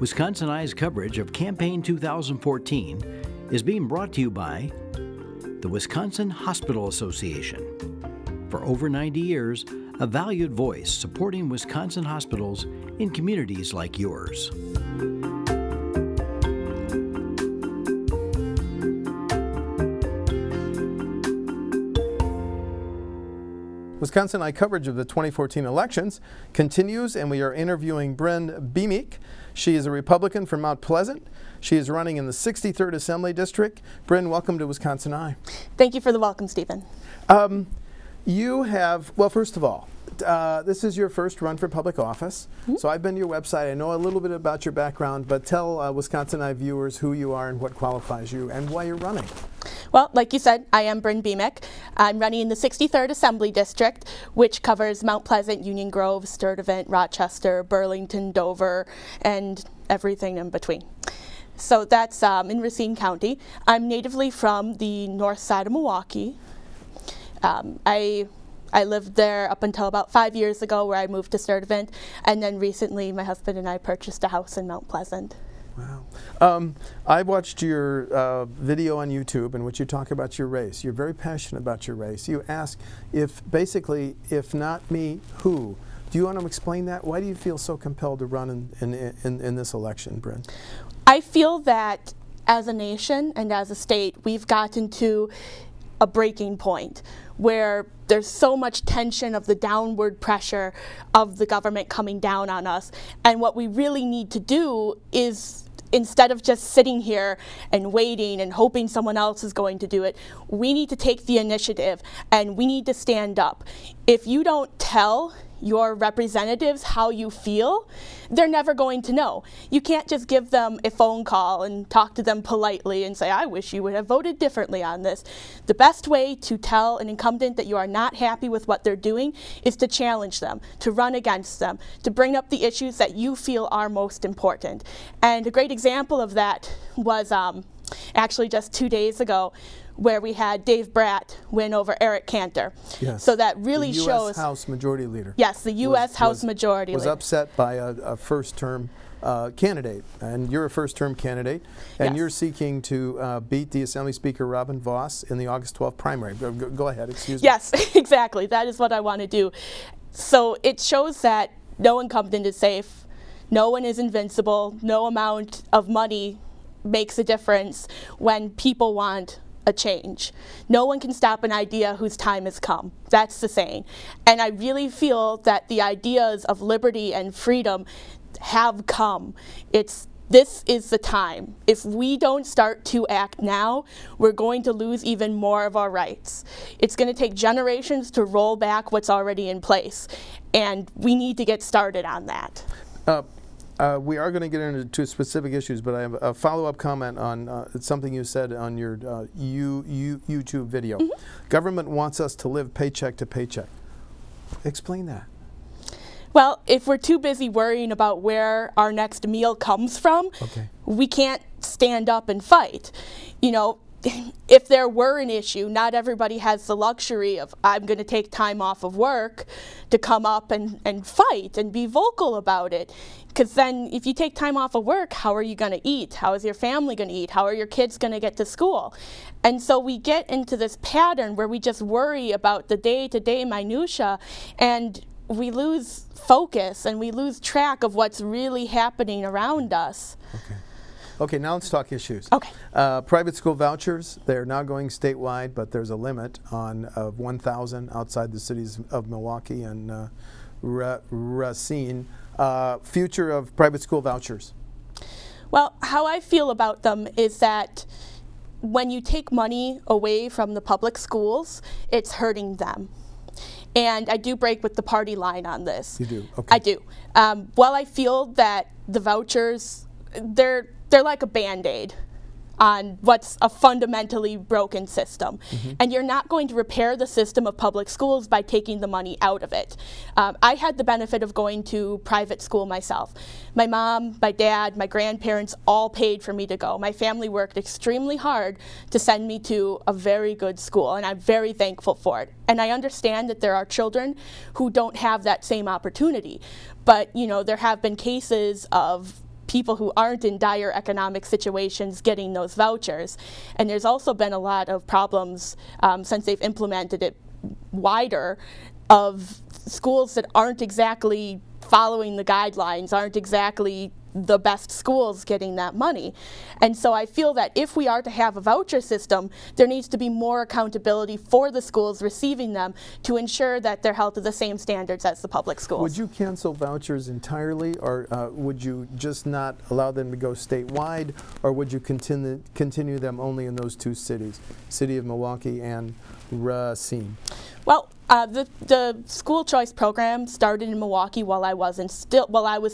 WisconsinEye's coverage of Campaign 2014 is being brought to you by the Wisconsin Hospital Association. For over 90 years, a valued voice supporting Wisconsin hospitals in communities like yours. WisconsinEye coverage of the 2014 elections continues, and we are interviewing Bryn Biemeck. She is a Republican from Mount Pleasant. She is running in the 63rd Assembly District. Bryn, welcome to WisconsinEye. Thank you for the welcome, Stephen. You have, well, first of all, this is your first run for public office. So I've been to your website. I know a little bit about your background, but tell WisconsinEye viewers who you are and what qualifies you and why you're running. Well, like you said, I am Bryn Biemeck. I'm running in the 63rd Assembly District, which covers Mount Pleasant, Union Grove, Sturtevant, Rochester, Burlington, Dover, and everything in between. So that's in Racine County. I'm natively from the north side of Milwaukee. I lived there up until about 5 years ago, where I moved to Sturtevant, and then recently my husband and I purchased a house in Mount Pleasant. Wow. I watched your video on YouTube in which you talk about your race. You're very passionate about your race. You ask, if not me, who? Do you want to explain that? Why do you feel so compelled to run in this election, Bryn? I feel that as a nation and as a state, we've gotten to a breaking point where there's so much tension of the downward pressure of the government coming down on us. And what we really need to do is, instead of just sitting here and waiting and hoping someone else is going to do it, we need to take the initiative and we need to stand up. If you don't tell your representatives how you feel, they're never going to know. You can't just give them a phone call and talk to them politely and say, I wish you would have voted differently on this. The best way to tell an incumbent that you are not happy with what they're doing is to challenge them, to run against them, to bring up the issues that you feel are most important. And a great example of that was actually just 2 days ago, where we had Dave Bratt win over Eric Cantor. Yes. So that really shows... The U.S. House Majority Leader. Yes, the U.S. House Majority Leader. Was upset by a first-term candidate, and you're a first-term candidate, and you're seeking to beat the Assembly Speaker Robin Vos in the August 12th primary. Go ahead, excuse me. Yes, exactly. That is what I want to do. So it shows that no incumbent is safe, no one is invincible, no amount of money makes a difference when people want a change. No one can stop an idea whose time has come. That's the saying. And I really feel that the ideas of liberty and freedom have come. This is the time. If we don't start to act now, we're going to lose even more of our rights. It's going to take generations to roll back what's already in place, and we need to get started on that. We are going to get into specific issues, but I have a follow-up comment on something you said on your YouTube video. Government wants us to live paycheck to paycheck. Explain that. Well, if we're too busy worrying about where our next meal comes from, we can't stand up and fight. You know, if there were an issue, not everybody has the luxury of, I'm going to take time off of work to come up and fight and be vocal about it. Because then if you take time off of work, how are you going to eat? How is your family going to eat? How are your kids going to get to school? And so we get into this pattern where we just worry about the day-to-day minutia, and we lose focus and we lose track of what's really happening around us. Okay, now let's talk issues. Okay. Private school vouchers, they're now going statewide, but there's a limit of 1,000 outside the cities of Milwaukee and Racine. Future of private school vouchers. Well, how I feel about them is that when you take money away from the public schools, it's hurting them. And I do break with the party line on this. You do? Okay. I do. While I feel that the vouchers, they're like a Band-Aid on what's a fundamentally broken system. And you're not going to repair the system of public schools by taking the money out of it. I had the benefit of going to private school myself. My mom, my dad, my grandparents all paid for me to go. My family worked extremely hard to send me to a very good school, and I'm very thankful for it. And I understand that there are children who don't have that same opportunity. But, you know, there have been cases of people who aren't in dire economic situations getting those vouchers. And there's also been a lot of problems since they've implemented it wider of schools that aren't exactly following the guidelines, aren't exactly the best schools getting that money. And so I feel that if we are to have a voucher system, there needs to be more accountability for the schools receiving them to ensure that they're held to the same standards as the public schools. Would you cancel vouchers entirely, or would you just not allow them to go statewide, or would you continue them only in those two cities, City of Milwaukee and Racine? Well, the school choice program started in Milwaukee while I was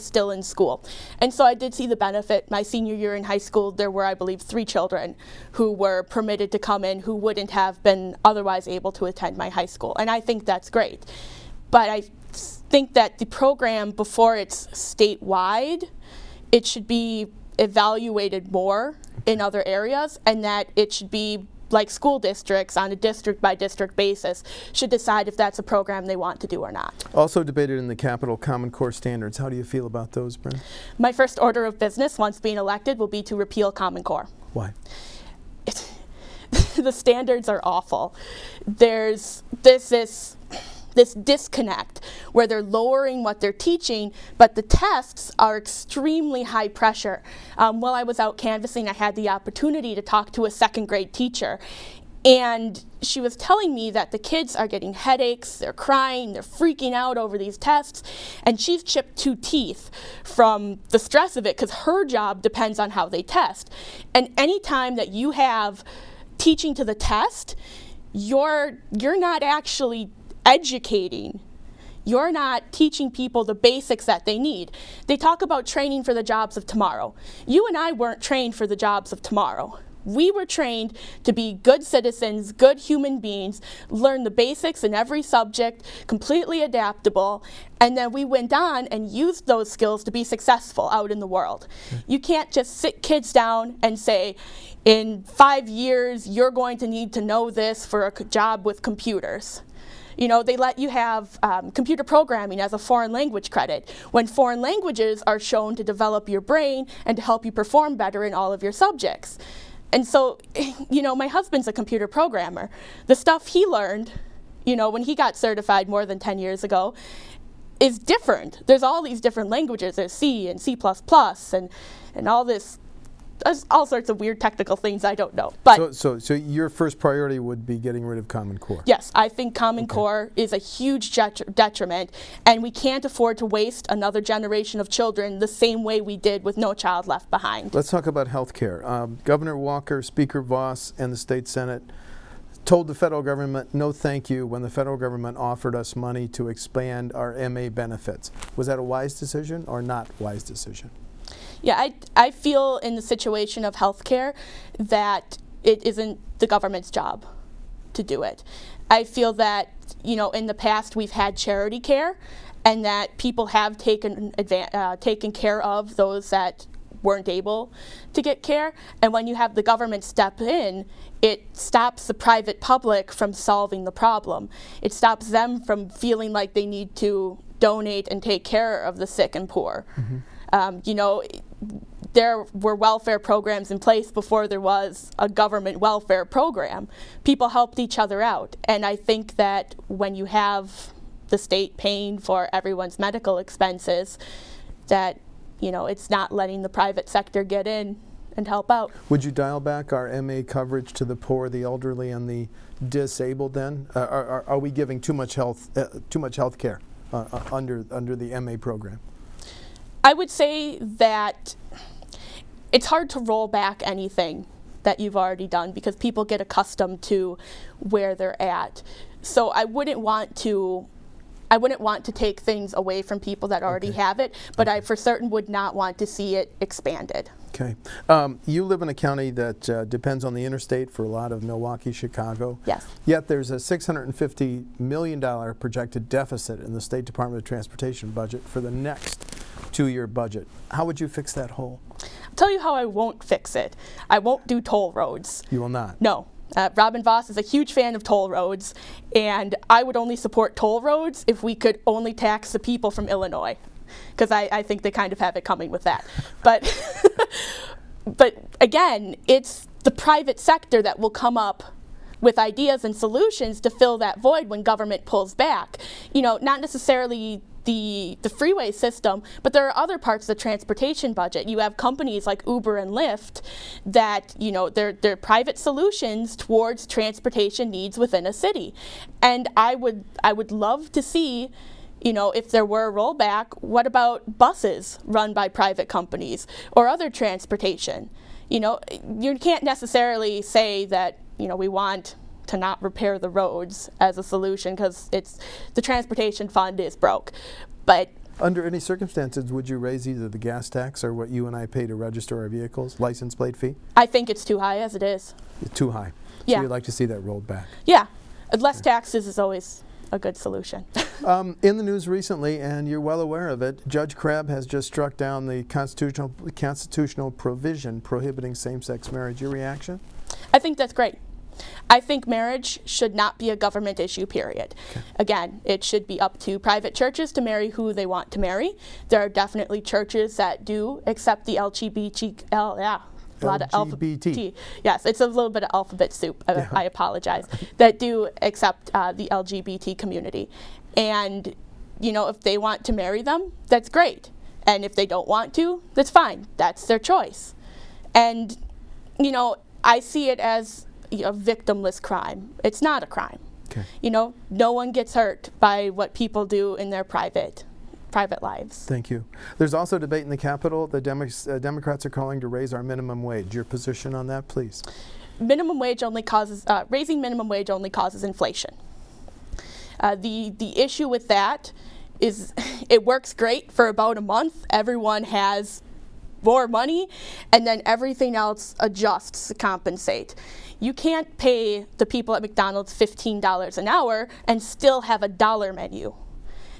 still in school, and so I did see the benefit. My senior year in high school, there were, I believe, 3 children who were permitted to come in who wouldn't have been otherwise able to attend my high school, and I think that's great. But I think that the program, before it's statewide, it should be evaluated more in other areas, and that it should be like school districts on a district-by-district basis should decide if that's a program they want to do or not. Also debated in the Capitol Common Core standards. How do you feel about those, Bryn? My first order of business, once being elected, will be to repeal Common Core. Why? The standards are awful. There's this disconnect where they're lowering what they're teaching, but the tests are extremely high pressure. While I was out canvassing, I had the opportunity to talk to a 2nd grade teacher, and she was telling me that the kids are getting headaches, they're crying, they're freaking out over these tests, and she's chipped 2 teeth from the stress of it because her job depends on how they test. And anytime that you have teaching to the test, you're not actually educating. You're not teaching people the basics that they need. They talk about training for the jobs of tomorrow. You and I weren't trained for the jobs of tomorrow. We were trained to be good citizens, good human beings, learn the basics in every subject, completely adaptable, and then we went on and used those skills to be successful out in the world. You can't just sit kids down and say, in 5 years, you're going to need to know this for a job with computers. You know, they let you have computer programming as a foreign language credit, when foreign languages are shown to develop your brain and to help you perform better in all of your subjects. And so, you know, my husband's a computer programmer. The stuff he learned, you know, when he got certified more than 10 years ago, is different. There's all these different languages. There's C and C++ and all this. There's all sorts of weird technical things I don't know. But so your first priority would be getting rid of Common Core? Yes, I think Common Core is a huge detriment, and we can't afford to waste another generation of children the same way we did with No Child Left Behind. Let's talk about health care. Governor Walker, Speaker Voss, and the State Senate told the federal government no thank you when the federal government offered us money to expand our MA benefits. Was that a wise decision or not wise decision? Yeah, I feel in the situation of healthcare that it isn't the government's job to do it. I feel that, you know, in the past we've had charity care, and that people have taken care of those that weren't able to get care. And when you have the government step in, it stops the private public from solving the problem. It stops them from feeling like they need to donate and take care of the sick and poor. Mm-hmm. You know, there were welfare programs in place before there was a government welfare program. People helped each other out, and I think that when you have the state paying for everyone's medical expenses, that, you know, it's not letting the private sector get in and help out. Would you dial back our MA coverage to the poor, the elderly, and the disabled then? Are we giving too much health care under the MA program? I would say that it's hard to roll back anything that you've already done because people get accustomed to where they're at. So I wouldn't want to take things away from people that already have it, but I for certain would not want to see it expanded. Okay. You live in a county that depends on the interstate for a lot of Milwaukee, Chicago. Yes. Yet there's a $650 million projected deficit in the State Department of Transportation budget for the next 2-year budget. How would you fix that hole? I'll tell you how I won't fix it. I won't do toll roads. You will not? No. Robin Voss is a huge fan of toll roads, and I would only support toll roads if we could only tax the people from Illinois. because I think they kind of have it coming with that. But, but again, it's the private sector that will come up with ideas and solutions to fill that void when government pulls back. You know, not necessarily the freeway system, but there are other parts of the transportation budget. You have companies like Uber and Lyft that, you know, they're private solutions towards transportation needs within a city. And I would love to see, you know, if there were a rollback, what about buses run by private companies or other transportation? You know, you can't necessarily say that, you know, we want to not repair the roads as a solution, because the transportation fund is broke. But under any circumstances, would you raise either the gas tax or what you and I pay to register our vehicles, license plate fee? I think it's too high as it is. It's too high. Yeah. So you'd like to see that rolled back? Yeah. Less taxes is always a good solution. In the news recently, and you're well aware of it, Judge Crabb has just struck down the constitutional provision prohibiting same-sex marriage. Your reaction? I think that's great. I think marriage should not be a government issue, period. Okay. Again, it should be up to private churches to marry who they want to marry. There are definitely churches that do accept the LGBT, a lot of alphabet. Yes, it's a little bit of alphabet soup. Yeah. I apologize. That do accept the LGBT community. And, you know, if they want to marry them, that's great. And if they don't want to, that's fine. That's their choice. And, you know, I see it as a victimless crime. It's not a crime. Okay. You know, no one gets hurt by what people do in their private lives. Thank you. There's also debate in the Capitol. The Democrats are calling to raise our minimum wage. Your position on that, please? Minimum wage only causes raising minimum wage only causes inflation. The issue with that is it works great for about a month. Everyone has more money, and then everything else adjusts to compensate. You can't pay the people at McDonald's $15 an hour and still have a dollar menu.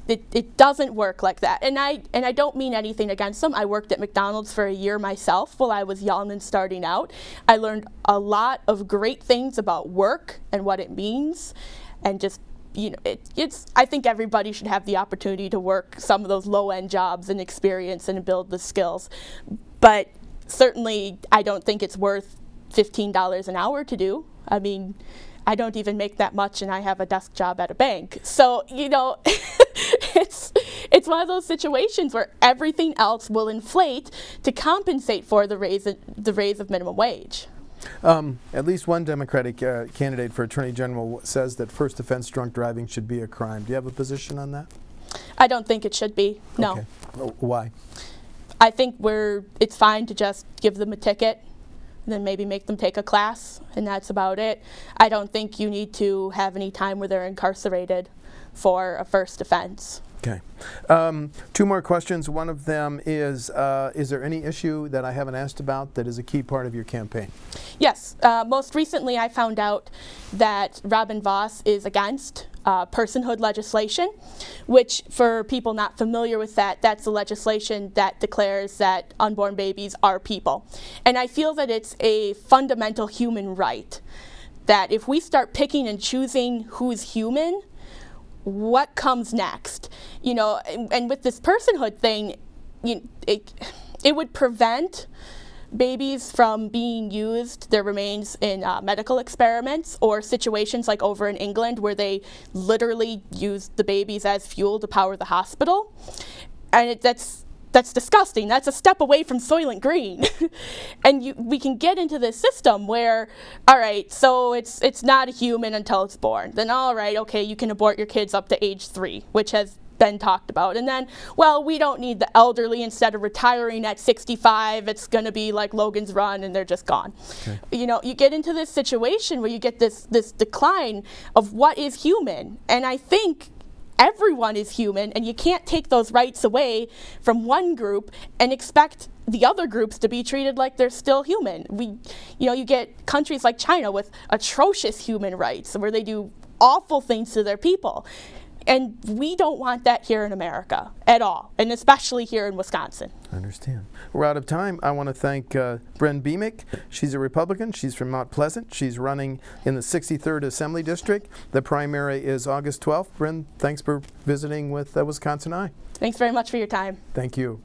It doesn't work like that. And I don't mean anything against them. I worked at McDonald's for a year myself while I was young and starting out. I learned a lot of great things about work and what it means, and just, you know, I think everybody should have the opportunity to work some of those low-end jobs and experience and build the skills. But certainly, I don't think it's worth $15 an hour to do. I mean, I don't even make that much, and I have a desk job at a bank. So, you know, it's one of those situations where everything else will inflate to compensate for the raise of minimum wage. At least one Democratic candidate for Attorney General says that first offense drunk driving should be a crime. Do you have a position on that? I don't think it should be, no. Okay. Why? I think it's fine to just give them a ticket, and then maybe make them take a class, and that's about it. I don't think you need to have any time where they're incarcerated for a first offense. Okay. Two more questions. One of them is there any issue that I haven't asked about that is a key part of your campaign? Yes. Most recently, I found out that Robin Vos is against personhood legislation, which, for people not familiar with that, that's the legislation that declares that unborn babies are people. And I feel that it's a fundamental human right, that if we start picking and choosing who's human, what comes next? You know, and with this personhood thing, it would prevent babies from being used, their remains, in medical experiments, or situations like over in England where they literally used the babies as fuel to power the hospital. And that's disgusting. That's a step away from Soylent Green. And we can get into this system where, all right, so it's not a human until it's born. Then, all right, okay, you can abort your kids up to age 3, which has been talked about. And then, well, we don't need the elderly. Instead of retiring at 65, it's going to be like Logan's Run, and they're just gone. Okay. You know, you get into this situation where you get this decline of what is human. And I think everyone is human, and you can't take those rights away from one group and expect the other groups to be treated like they're still human. You get countries like China with atrocious human rights where they do awful things to their people. And we don't want that here in America at all, and especially here in Wisconsin. I understand. We're out of time. I want to thank Bryn Biemeck. She's a Republican. She's from Mount Pleasant. She's running in the 63rd Assembly District. The primary is August 12th. Bryn, thanks for visiting with WisconsinEye. Thanks very much for your time. Thank you.